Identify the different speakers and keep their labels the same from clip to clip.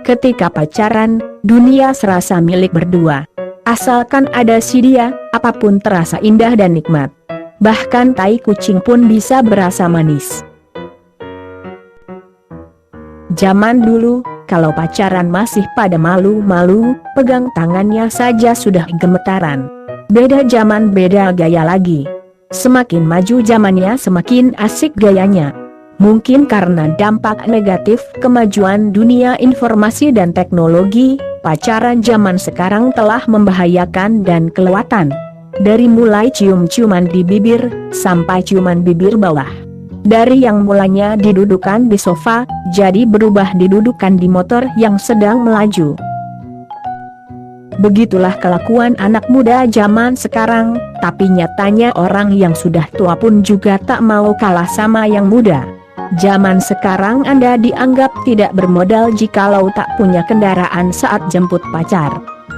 Speaker 1: Ketika pacaran, dunia serasa milik berdua. Asalkan ada si dia, apapun terasa indah dan nikmat. Bahkan tai kucing pun bisa berasa manis. Zaman dulu, kalau pacaran masih pada malu-malu, pegang tangannya saja sudah gemetaran. Beda zaman beda gaya lagi. Semakin maju zamannya semakin asik gayanya. Mungkin karena dampak negatif kemajuan dunia informasi dan teknologi, pacaran zaman sekarang telah membahayakan dan kelewatan. Dari mulai cium-ciuman di bibir, sampai ciuman bibir bawah. Dari yang mulanya didudukan di sofa, jadi berubah didudukan di motor yang sedang melaju. Begitulah kelakuan anak muda zaman sekarang, tapi nyatanya orang yang sudah tua pun juga tak mau kalah sama yang muda. Zaman sekarang Anda dianggap tidak bermodal jikalau tak punya kendaraan saat jemput pacar.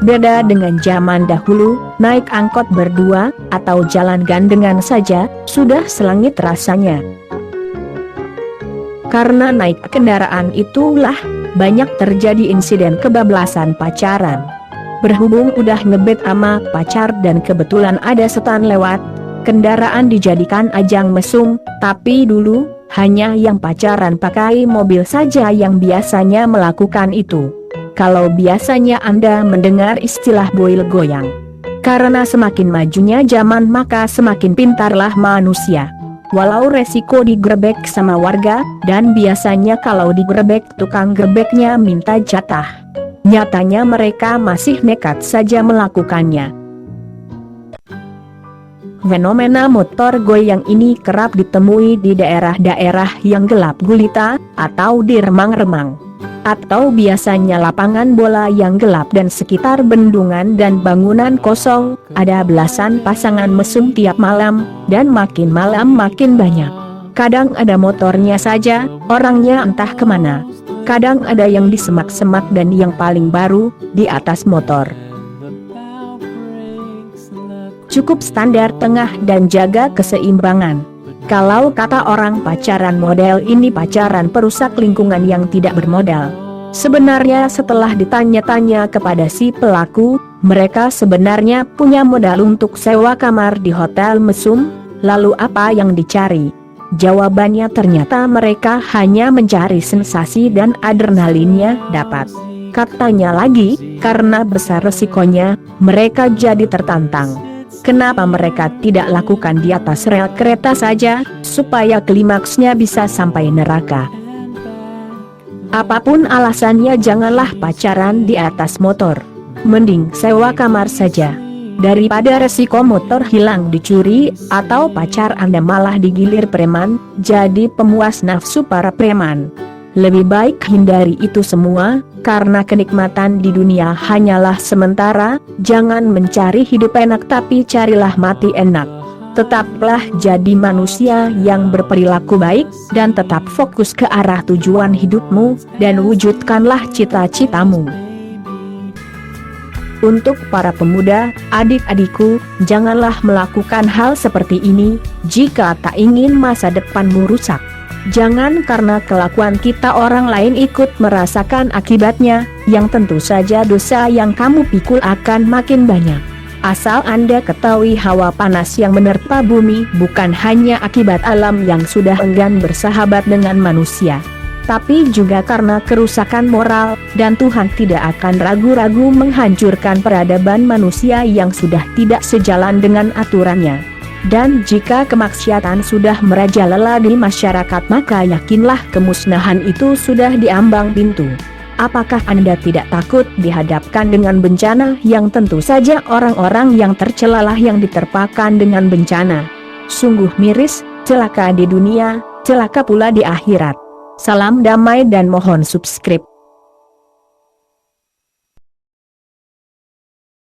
Speaker 1: Beda dengan zaman dahulu, naik angkot berdua, atau jalan gandengan saja, sudah selangit rasanya. Karena naik kendaraan itulah, banyak terjadi insiden kebablasan pacaran. Berhubung udah ngebet ama pacar dan kebetulan ada setan lewat, kendaraan dijadikan ajang mesum, tapi dulu, hanya yang pacaran pakai mobil saja yang biasanya melakukan itu. Kalau biasanya Anda mendengar istilah boil goyang. Karena semakin majunya zaman maka semakin pintarlah manusia. Walau resiko digerebek sama warga, dan biasanya kalau digerebek tukang gerebeknya minta jatah. Nyatanya mereka masih nekat saja melakukannya. Fenomena motor goyang ini kerap ditemui di daerah-daerah yang gelap gulita, atau di remang-remang. Atau biasanya lapangan bola yang gelap dan sekitar bendungan dan bangunan kosong, ada belasan pasangan mesum tiap malam, dan makin malam makin banyak. Kadang ada motornya saja, orangnya entah kemana. Kadang ada yang di semak-semak dan yang paling baru, di atas motor. Cukup standar tengah dan jaga keseimbangan. Kalau kata orang pacaran model ini pacaran perusak lingkungan yang tidak bermodal. Sebenarnya setelah ditanya-tanya kepada si pelaku, mereka sebenarnya punya modal untuk sewa kamar di hotel mesum, lalu apa yang dicari? Jawabannya ternyata mereka hanya mencari sensasi dan adrenalinnya dapat. Katanya lagi, karena besar resikonya, mereka jadi tertantang. Kenapa mereka tidak lakukan di atas rel kereta saja, supaya klimaksnya bisa sampai neraka? Apapun alasannya janganlah pacaran di atas motor. Mending sewa kamar saja. Daripada resiko motor hilang dicuri, atau pacar Anda malah digilir preman, jadi pemuas nafsu para preman. Lebih baik hindari itu semua, karena kenikmatan di dunia hanyalah sementara. Jangan mencari hidup enak tapi carilah mati enak. Tetaplah jadi manusia yang berperilaku baik, dan tetap fokus ke arah tujuan hidupmu, dan wujudkanlah cita-citamu. Untuk para pemuda, adik-adikku, janganlah melakukan hal seperti ini, jika tak ingin masa depanmu rusak. Jangan karena kelakuan kita orang lain ikut merasakan akibatnya, yang tentu saja dosa yang kamu pikul akan makin banyak. Asal Anda ketahui hawa panas yang menerpa bumi bukan hanya akibat alam yang sudah enggan bersahabat dengan manusia, tapi juga karena kerusakan moral, dan Tuhan tidak akan ragu-ragu menghancurkan peradaban manusia yang sudah tidak sejalan dengan aturannya. Dan jika kemaksiatan sudah merajalela di masyarakat, maka yakinlah kemusnahan itu sudah diambang pintu. Apakah Anda tidak takut dihadapkan dengan bencana yang tentu saja orang-orang yang tercelalah yang diterpakan dengan bencana? Sungguh miris, celaka di dunia, celaka pula di akhirat. Salam damai dan mohon subscribe.